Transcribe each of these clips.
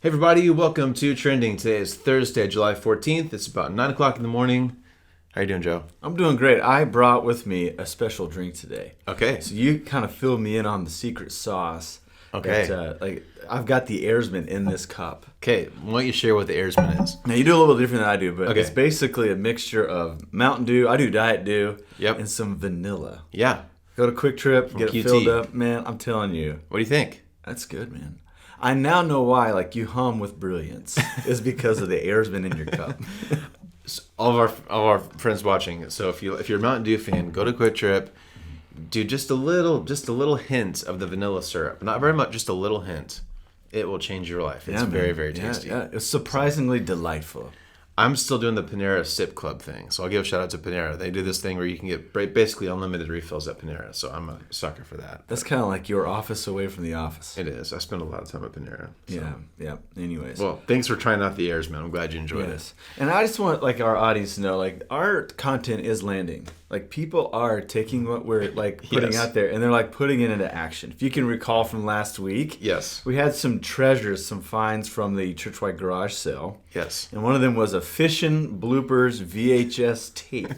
Hey everybody, welcome to Trending. Today is Thursday, July 14th. It's about 9 o'clock in the morning. How you doing, Joe? I'm doing great. I brought with me a special drink today. Okay. So you kind of filled me in on the secret sauce. Okay. That, I've got the Airsman in this cup. Okay, why don't you share what the Airsman is? Now, you do a little different than I do, but Okay. it's basically a mixture of Mountain Dew, I do Diet Dew, Yep. and some vanilla. Yeah. Go to Quick Trip, get it QT. filled up. Man, I'm telling you, What do you think? that's good, man. I now know why, you hum with brilliance, is because of the Airsman in your cup. All of our friends watching. So if you're a Mountain Dew fan, go to Quick Trip. Do just a little hint of the vanilla syrup. Not very much, just a little hint. It will change your life. It's very, very tasty. Yeah. It's surprisingly delightful. I'm still doing the Panera Sip Club thing, so I'll give a shout out to Panera. They do this thing where you can get basically unlimited refills at Panera, so I'm a sucker for that. That's kind of like your office away from the office. It is. I spend a lot of time at Panera. So. Yeah. Anyways. Well, thanks for trying out the Airsman. I'm glad you enjoyed it. And I just want our audience to know our content is landing. People are taking what we're putting out there and they're putting it into action. If you can recall from last week, Yes. we had some treasures, some finds from the churchwide garage sale. Yes. And one of them was a Fishin' Bloopers VHS tape.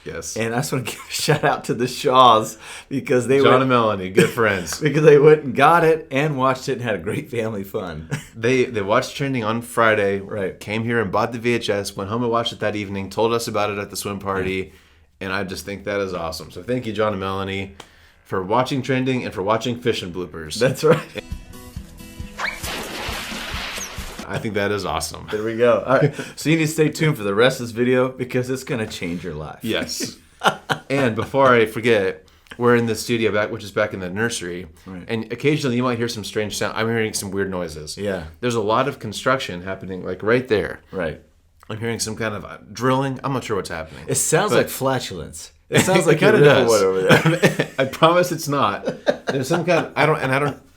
Yes. And I just want to give a shout out to the Shaws because they John and Melanie, good friends. because they went and got it and watched it and had a great family fun. They watched Trending on Friday. Right. Came here and bought the VHS. Went home and watched it that evening. Told us about it at the swim party. And I just think that is awesome. So thank you, John and Melanie, for watching Trending and for watching Fishin' Bloopers. That's right. I think that is awesome. There we go. All right. So you need to stay tuned for the rest of this video because it's going to change your life. Yes. And before I forget, we're in the studio which is back in the nursery. Right. And occasionally you might hear some strange sound. I'm hearing some weird noises. Yeah. There's a lot of construction happening right there. Right. I'm hearing some kind of drilling. I'm not sure what's happening. It sounds like flatulence. It sounds like kind of your does. one over there. I promise it's not. There's some kind of, I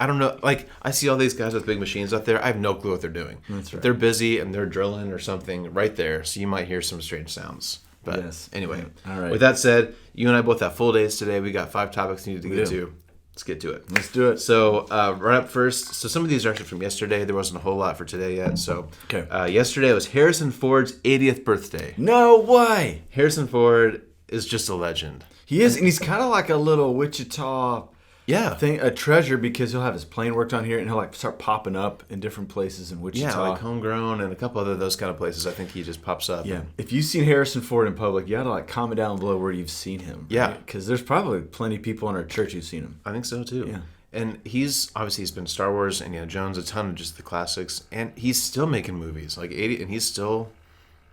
don't know. I see all these guys with big machines out there. I have no clue what they're doing. That's right. They're busy and they're drilling or something right there. So you might hear some strange sounds. But Yes. anyway, All right. With that said, you and I both have full days today. We got 5 topics we need to get do. to. Let's get to it. Let's do it. So right up first, so some of these are actually from yesterday. There wasn't a whole lot for today yet. So Okay. Yesterday was Harrison Ford's 80th birthday. No way. Harrison Ford is just a legend. He is, and he's kind of like a little Wichita Yeah. thing, a treasure, because he'll have his plane worked on here, and he'll start popping up in different places in Wichita. Yeah, like Homegrown and a couple other those kind of places. I think he just pops up. Yeah. If you've seen Harrison Ford in public, you ought to comment down below where you've seen him. Yeah. Because there's probably plenty of people in our church who've seen him. I think so too. Yeah. And he's been Star Wars, Indiana Jones, a ton of just the classics, and he's still making movies like 80, and he's still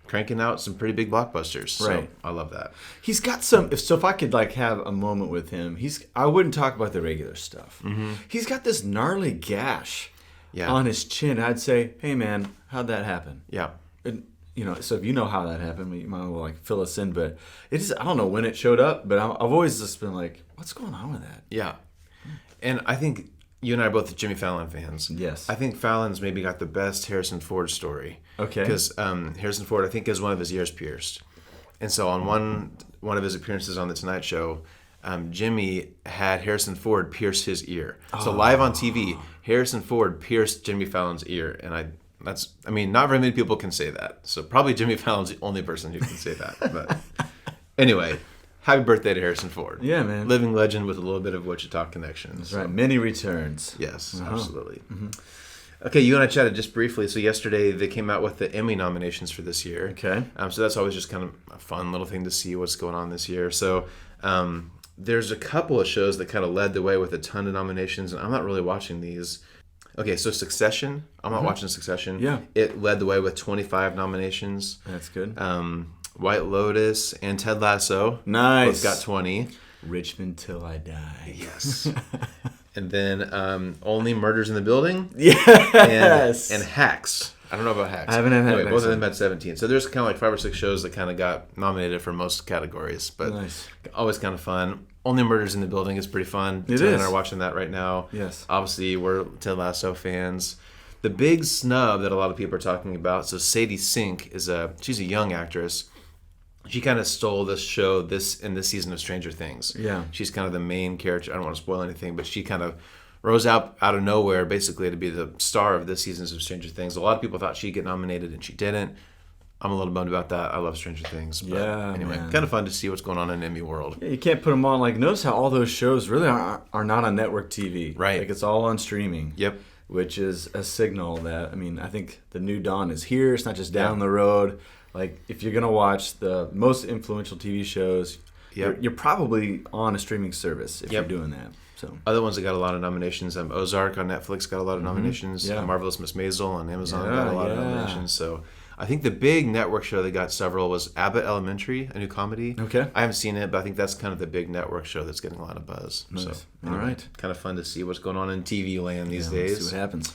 cranking out some pretty big blockbusters. So Right. I love that. He's got some. If I could have a moment with him, I wouldn't talk about the regular stuff. Mm-hmm. He's got this gnarly gash on his chin. I'd say, hey man, how'd that happen? Yeah. And, so if you know how that happened, you might well fill us in. But I don't know when it showed up, but I've always just been like, what's going on with that? Yeah. And I think you and I are both Jimmy Fallon fans. Yes. I think Fallon's maybe got the best Harrison Ford story. Okay. Because Harrison Ford, I think, has one of his ears pierced. And so on one of his appearances on The Tonight Show, Jimmy had Harrison Ford pierce his ear. So live on TV, Harrison Ford pierced Jimmy Fallon's ear. And not very many people can say that. So probably Jimmy Fallon's the only person who can say that. But anyway, happy birthday to Harrison Ford. Yeah, man. Living legend with a little bit of Wichita connection. That's right. Many returns. Yes, absolutely. Mm-hmm. Okay, you and I chatted just briefly. So yesterday they came out with the Emmy nominations for this year. Okay. So that's always just kind of a fun little thing to see what's going on this year. So there's a couple of shows that kind of led the way with a ton of nominations, and I'm not really watching these. Okay, so Succession. I'm not watching Succession. Yeah. It led the way with 25 nominations. That's good. White Lotus and Ted Lasso. Nice. Both got 20. Richmond Till I Die. Yes. And then Only Murders in the Building. Yes. And Hacks. I don't know about Hacks. I haven't had anyway, Hacks. both of them had 17. So there's kind of 5 or 6 shows that kind of got nominated for most categories. But Nice. always kind of fun. Only Murders in the Building is pretty fun. It Ted is. and I are watching that right now. Yes. Obviously, we're Ted Lasso fans. The big snub that a lot of people are talking about, so Sadie Sink she's a young actress. She kind of stole this show in this season of Stranger Things. Yeah. She's kind of the main character. I don't want to spoil anything, but she kind of rose out of nowhere, basically, to be the star of this season's of Stranger Things. A lot of people thought she'd get nominated, and she didn't. I'm a little bummed about that. I love Stranger Things. But anyway, kind of fun to see what's going on in Emmy world. Yeah, you can't put them on. Like, notice how all those shows really are not on network TV. Right. Like, it's all on streaming. Yep. Which is a signal that, I mean, I think the new dawn is here. It's not just down the road. Like, if you're going to watch the most influential TV shows, you're probably on a streaming service if you're doing that. So other ones that got a lot of nominations, Ozark on Netflix got a lot of nominations. Marvelous Miss Maisel on Amazon got a lot of nominations. So I think the big network show that got several was Abbott Elementary, a new comedy. Okay. I haven't seen it, but I think that's kind of the big network show that's getting a lot of buzz. Nice. So all right. Kind of fun to see what's going on in TV land these days. Let's see what happens.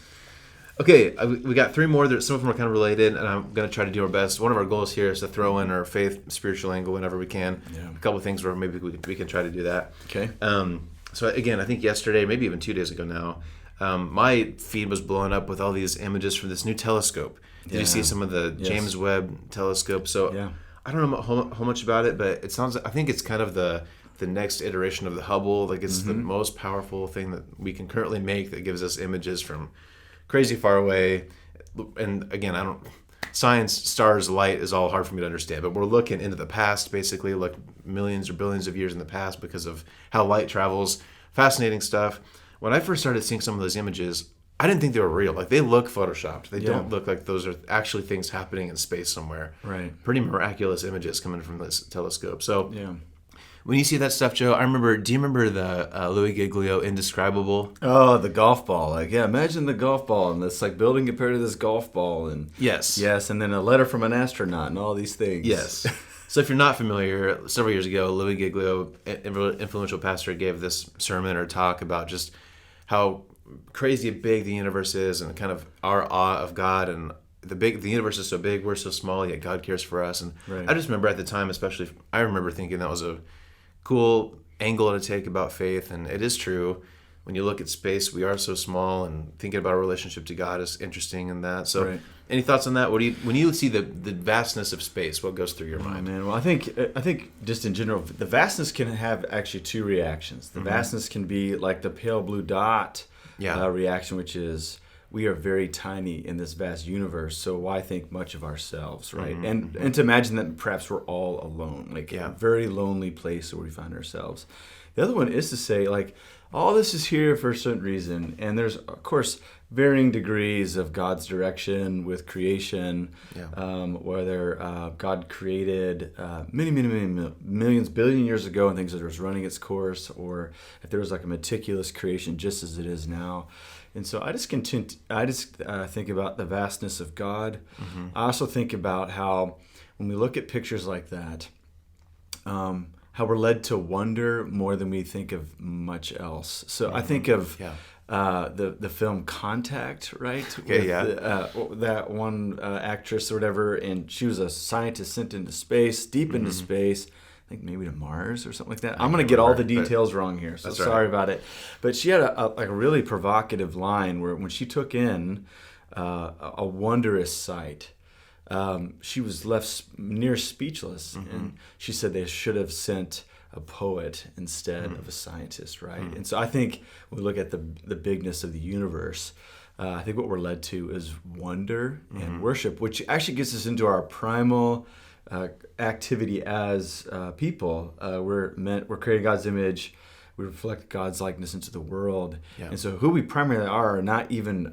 Okay, we got three more. Some of them are kind of related, and I'm going to try to do our best. One of our goals here is to throw in our faith, spiritual angle whenever we can. Yeah. A couple of things where maybe we can try to do that. Okay. So again, I think yesterday, maybe even 2 days ago now, my feed was blowing up with all these images from this new telescope. Did you see some of the James Webb telescope? So I don't know how much about it, but it sounds. I think it's kind of the next iteration of the Hubble. Like it's the most powerful thing that we can currently make that gives us images from crazy far away. And again, science, stars, light is all hard for me to understand, but we're looking into the past, basically, like millions or billions of years in the past because of how light travels. Fascinating stuff. When I first started seeing some of those images, I didn't think they were real. Like, they look photoshopped. They don't look like those are actually things happening in space somewhere. Right. Pretty miraculous images coming from this telescope. So when you see that stuff, Joe, do you remember the Louis Giglio Indescribable? Oh, the golf ball. Like, imagine the golf ball and this like building compared to this golf ball. And yes, and then a letter from an astronaut and all these things. Yes. So if you're not familiar, several years ago, Louis Giglio, influential pastor, gave this sermon or talk about just how crazy big the universe is and kind of our awe of God, and the universe is so big, we're so small, yet God cares for us. And I just remember at the time, especially, I remember thinking that was a cool angle to take about faith, and it is true. When you look at space, we are so small, and thinking about our relationship to God is interesting in that. So any thoughts on that? When you see the vastness of space, what goes through your mind? Man, well, I think just in general, the vastness can have actually two reactions. The vastness can be like the pale blue dot reaction, which is we are very tiny in this vast universe, so why think much of ourselves, right? And to imagine that perhaps we're all alone, like a very lonely place where we find ourselves. The other one is to say, like, all this is here for a certain reason, and there's, of course, varying degrees of God's direction with creation, whether God created many millions, billion years ago and things that was running its course, or if there was like a meticulous creation just as it is now. And so I just think about the vastness of God. I also think about how when we look at pictures like that, how we're led to wonder more than we think of much else. So I think of the film Contact, right? Okay, that one actress or whatever, and she was a scientist sent into space, deep into space. I think maybe to Mars or something like that. I'm going to get all the details wrong here, so sorry about it. But she had a really provocative line where when she took in a wondrous sight, she was left near speechless, and she said they should have sent a poet instead of a scientist, right? And so I think when we look at the bigness of the universe, I think what we're led to is wonder and worship, which actually gets us into our primal activity as people. We're created God's image. We reflect God's likeness into the world. And so who we primarily are not even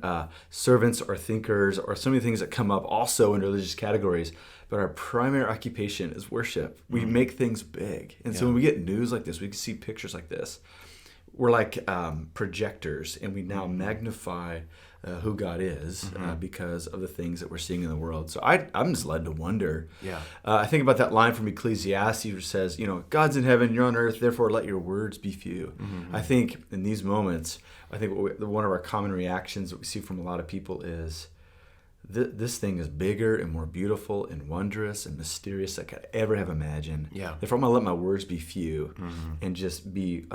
servants or thinkers or so many things that come up also in religious categories, but our primary occupation is worship. We make things big. And so when we get news like this, we can see pictures like this, we're like projectors, and we now magnify who God is because of the things that we're seeing in the world. So I'm just led to wonder. I think about that line from Ecclesiastes which says, God's in heaven, you're on earth, therefore let your words be few. I think in these moments, one of our common reactions that we see from a lot of people is, this thing is bigger and more beautiful and wondrous and mysterious than I could ever have imagined. Therefore, I'm going to let my words be few and just be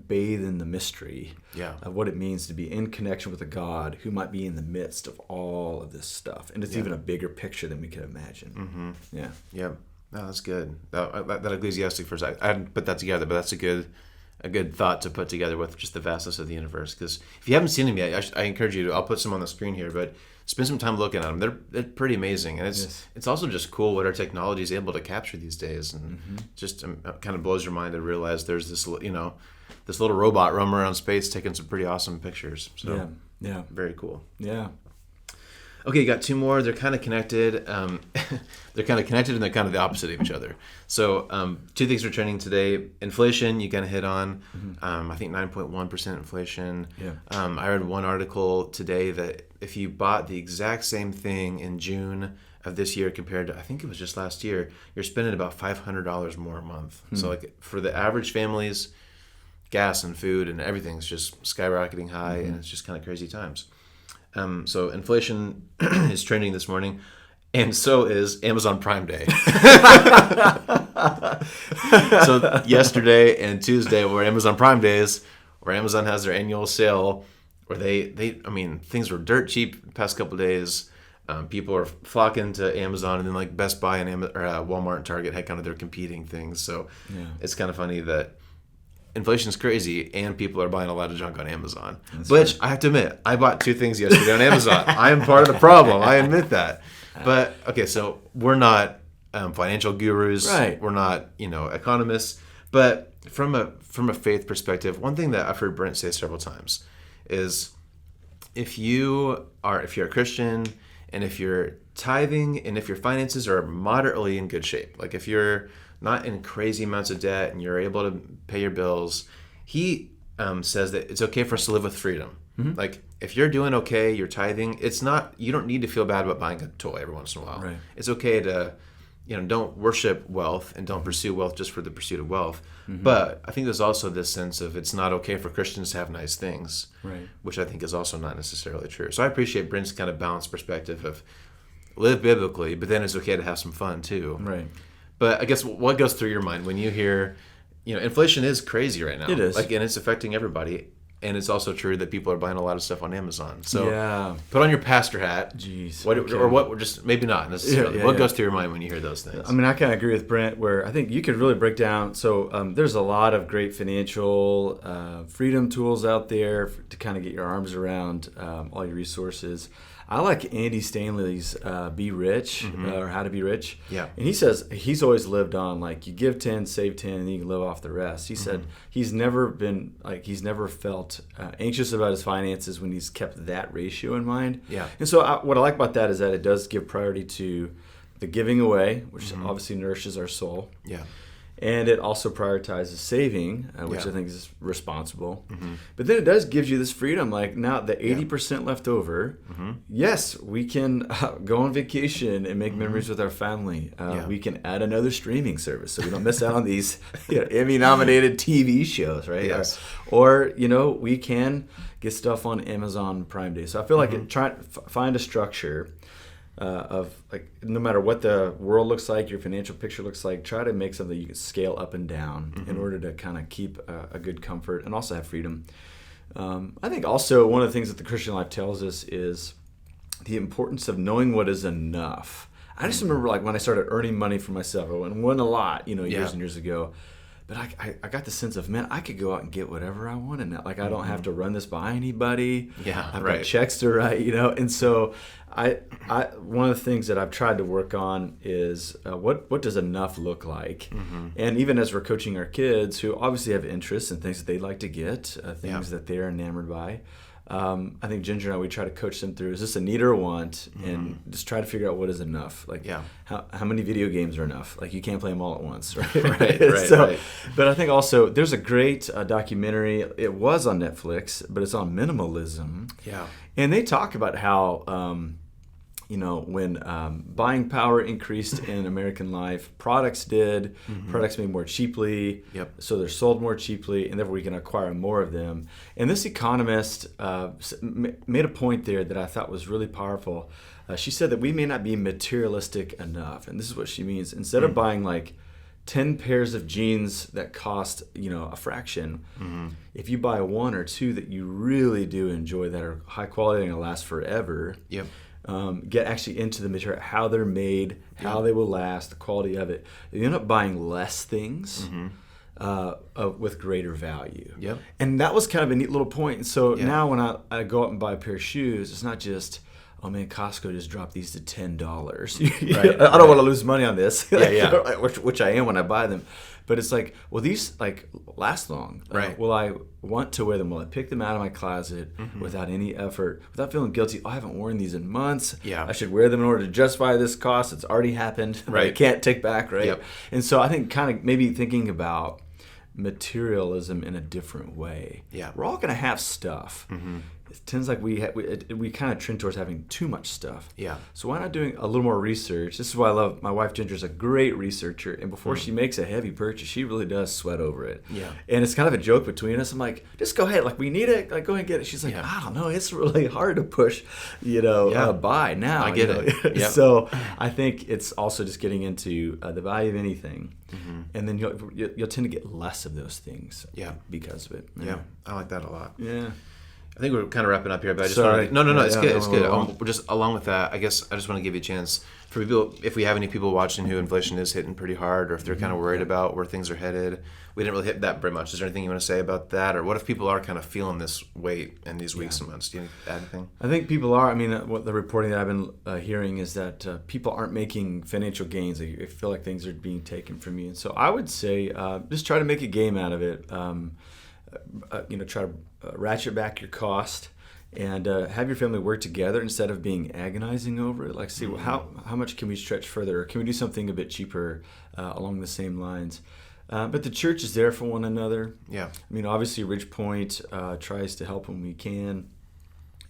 bathed in the mystery of what it means to be in connection with a God who might be in the midst of all of this stuff. And it's even a bigger picture than we could imagine. No, that's good. That Ecclesiastic verse, I hadn't put that together, but that's a good a good thought to put together with just the vastness of the universe. Because if you haven't seen them yet, I encourage you to. I'll put some on the screen here, but spend some time looking at them. They're pretty amazing, and it's also just cool what our technology is able to capture these days, and just kind of blows your mind to realize there's this this little robot roaming around space taking some pretty awesome pictures. So yeah, very cool. Yeah. Okay, you got two more. They're kind of connected. They're kind of connected, and they're kind of the opposite of each other. So two things are trending today. Inflation, you kind of hit on. I think 9.1% inflation. Yeah. I read one article today that if you bought the exact same thing in June of this year compared to, I think it was just last year, you're spending about $500 more a month. So like for the average families, gas and food and everything's just skyrocketing high, and it's just kind of crazy times. So inflation is trending this morning, and so is Amazon Prime Day. So yesterday and Tuesday were Amazon Prime Days, where Amazon has their annual sale, where things were dirt cheap the past couple of days. People are flocking to Amazon, and then like Best Buy and Walmart and Target had kind of their competing things. So it's kind of funny that inflation's crazy, and people are buying a lot of junk on Amazon. Which I have to admit, I bought two things yesterday on Amazon. I am part of the problem. I admit that. But okay, so we're not financial gurus. Right. We're not economists. But from a faith perspective, one thing that I've heard Brent say several times is if you're a Christian, and if you're tithing, and if your finances are moderately in good shape, like if you're not in crazy amounts of debt and you're able to pay your bills, he says that it's okay for us to live with freedom. Like if you're doing okay, you're tithing, you don't need to feel bad about buying a toy every once in a while. Right. It's okay to, don't worship wealth and don't pursue wealth just for the pursuit of wealth. But I think there's also this sense of it's not okay for Christians to have nice things, Right. which I think is also not necessarily true. So I appreciate Brent's kind of balanced perspective of live biblically, but then it's okay to have some fun too. Right. But I guess what goes through your mind when you hear, inflation is crazy right now. It is. And it's affecting everybody. And it's also true that people are buying a lot of stuff on Amazon. So put on your pastor hat. Jeez. Or what? Just maybe not necessarily. What goes through your mind when you hear those things? I mean, I kind of agree with Brent, where I think you could really break down. So there's a lot of great financial freedom tools out there to kind of get your arms around all your resources. I like Andy Stanley's Be Rich, or How to Be Rich. Yeah. And he says he's always lived on, like, you give 10, save 10, and you can live off the rest. He said he's never felt anxious about his finances when he's kept that ratio in mind. Yeah. And so what I like about that is that it does give priority to the giving away, which obviously nourishes our soul. Yeah. And it also prioritizes saving, which I think is responsible. Mm-hmm. But then it does give you this freedom. Like now, the 80% left over, yes, we can go on vacation and make memories with our family. We can add another streaming service so we don't miss out on these Emmy-nominated TV shows, right? Yes. Or we can get stuff on Amazon Prime Day. So I feel like try to find a structure of, like, no matter what the world looks like, your financial picture looks like, try to make something you can scale up and down in order to kind of keep a good comfort and also have freedom. I think also one of the things that the Christian life tells us is the importance of knowing what is enough. I just remember, like, when I started earning money for myself, I won a lot, years and years ago. But I got the sense of, man, I could go out and get whatever I want, and like I don't have to run this by anybody. Yeah, I've got checks to write, And so I one of the things that I've tried to work on is what does enough look like? And even as we're coaching our kids who obviously have interests in things that they'd like to get, things that they're enamored by. I think Ginger and I, we try to coach them through, is this a need or a want? And just try to figure out what is enough. Like, how many video games are enough? Like, you can't play them all at once, right? Right. But I think also there's a great documentary. It was on Netflix, but it's on minimalism. Yeah. And they talk about how, when buying power increased in American life, products did. Products made more cheaply. So they're sold more cheaply, and therefore we can acquire more of them. And this economist made a point there that I thought was really powerful. She said that we may not be materialistic enough. And this is what she means. Instead of buying like 10 pairs of jeans that cost, a fraction, if you buy one or two that you really do enjoy that are high quality and will last forever, get actually into the material, how they're made, how they will last, the quality of it. You end up buying less things, with greater value. Yep. And that was kind of a neat little point. And so now when I go out and buy a pair of shoes, it's not just, oh man, Costco just dropped these to $10. Right, I don't want to lose money on this. Yeah. which I am when I buy them. But it's like, will these like last long? Right. Will I want to wear them? Will I pick them out of my closet without any effort, without feeling guilty? Oh, I haven't worn these in months. Yeah. I should wear them in order to justify this cost. It's already happened. Right. I can't take back, right? Yep. And so I think kind of maybe thinking about materialism in a different way. Yeah. We're all going to have stuff. It tends like we kind of trend towards having too much stuff. Yeah. So why not doing a little more research? This is why I love my wife Ginger's a great researcher, and before she makes a heavy purchase, she really does sweat over it. Yeah. And it's kind of a joke between us. I'm like, just go ahead, like we need it, like go ahead and get it. She's like, I don't know, it's really hard to push, buy now. I get it. Yep. So I think it's also just getting into the value of anything, and then you'll tend to get less of those things. Yeah. Because of it. Yeah. I like that a lot. Yeah. I think we're kind of wrapping up here, but I just Sorry. want to, no, it's Yeah, good, no, it's good. no. Just along with that, I guess I just want to give you a chance for people, if we have any people watching who inflation is hitting pretty hard, or if they're kind of worried about where things are headed. We didn't really hit that very much. Is there anything you want to say about that, or what if people are kind of feeling this weight in these weeks and months? Do you add anything? I think people are. I mean, what the reporting that I've been hearing is that people aren't making financial gains. They feel like things are being taken from you. And so I would say just try to make a game out of it. Try to ratchet back your cost. And have your family work together instead of being agonizing over it. Like, see, how much can we stretch further? Or can we do something a bit cheaper along the same lines? But the church is there for one another. Yeah. I mean, obviously, Ridgepoint tries to help when we can.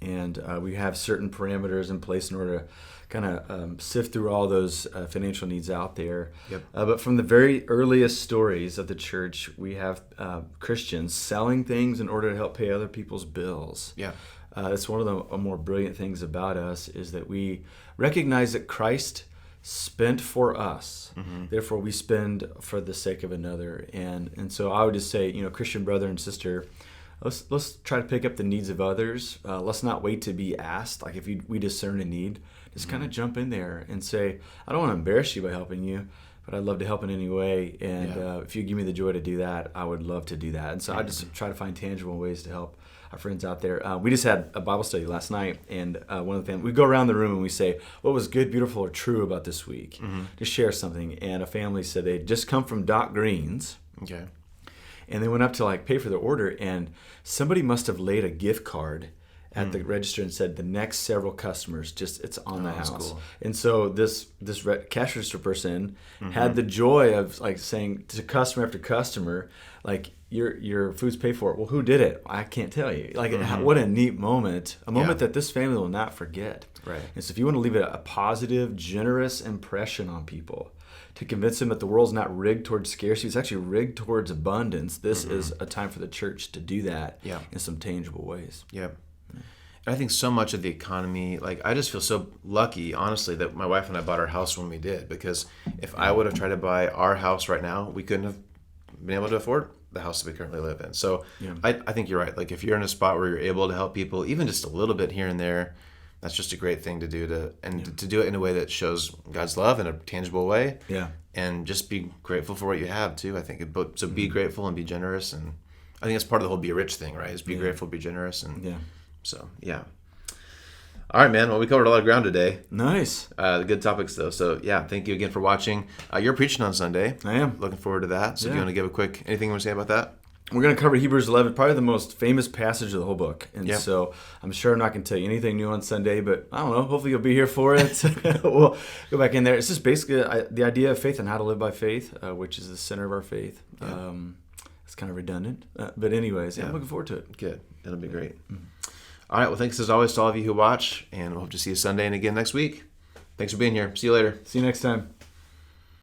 And we have certain parameters in place in order to kind of sift through all those financial needs out there. Yep. But from the very earliest stories of the church, we have Christians selling things in order to help pay other people's bills. Yeah. That's one of the more brilliant things about us, is that we recognize that Christ spent for us. Therefore, we spend for the sake of another. And so I would just say, Christian brother and sister, let's try to pick up the needs of others. Let's not wait to be asked. Like if we discern a need, just kind of jump in there and say, I don't want to embarrass you by helping you, but I'd love to help in any way. And if you give me the joy to do that, I would love to do that. And so I just try to find tangible ways to help our friends out there. We just had a Bible study last night, and one of the family, we go around the room and we say, what was good, beautiful, or true about this week? Just share something. And a family said they'd just come from Doc Green's. Okay. And they went up to pay for their order, and somebody must have laid a gift card at the register and said the next several customers, it's on the house. Cool. And so this cash register person had the joy of saying to customer after customer, your food's paid for. Well, who did it? I can't tell you. What a neat moment, a moment that this family will not forget. Right. And so if you want to leave a positive, generous impression on people, to convince them that the world's not rigged towards scarcity, it's actually rigged towards abundance, this is a time for the church to do that in some tangible ways. Yep. I think so much of the economy, I just feel so lucky, honestly, that my wife and I bought our house when we did, because if I would have tried to buy our house right now, we couldn't have been able to afford the house that we currently live in. So I think you're right. If you're in a spot where you're able to help people, even just a little bit here and there, that's just a great thing to do, to do it in a way that shows God's love in a tangible way. Yeah. And just be grateful for what you have too. I think so. Be grateful and be generous, and I think that's part of the whole be rich thing, right? Is be grateful, be generous, and so All right, man. Well, we covered a lot of ground today. Nice. Good topics though. So thank you again for watching. You're preaching on Sunday. I am. Looking forward to that. So if you want to give anything you want to say about that? We're going to cover Hebrews 11, probably the most famous passage of the whole book. And so I'm sure I'm not going to tell you anything new on Sunday, but I don't know. Hopefully you'll be here for it. We'll go back in there. It's just basically the idea of faith and how to live by faith, which is the center of our faith. Yeah. It's kind of redundant. But anyways, I'm looking forward to it. Good. It'll be great. All right. Well, thanks as always to all of you who watch, and we'll hope to see you Sunday and again next week. Thanks for being here. See you later. See you next time.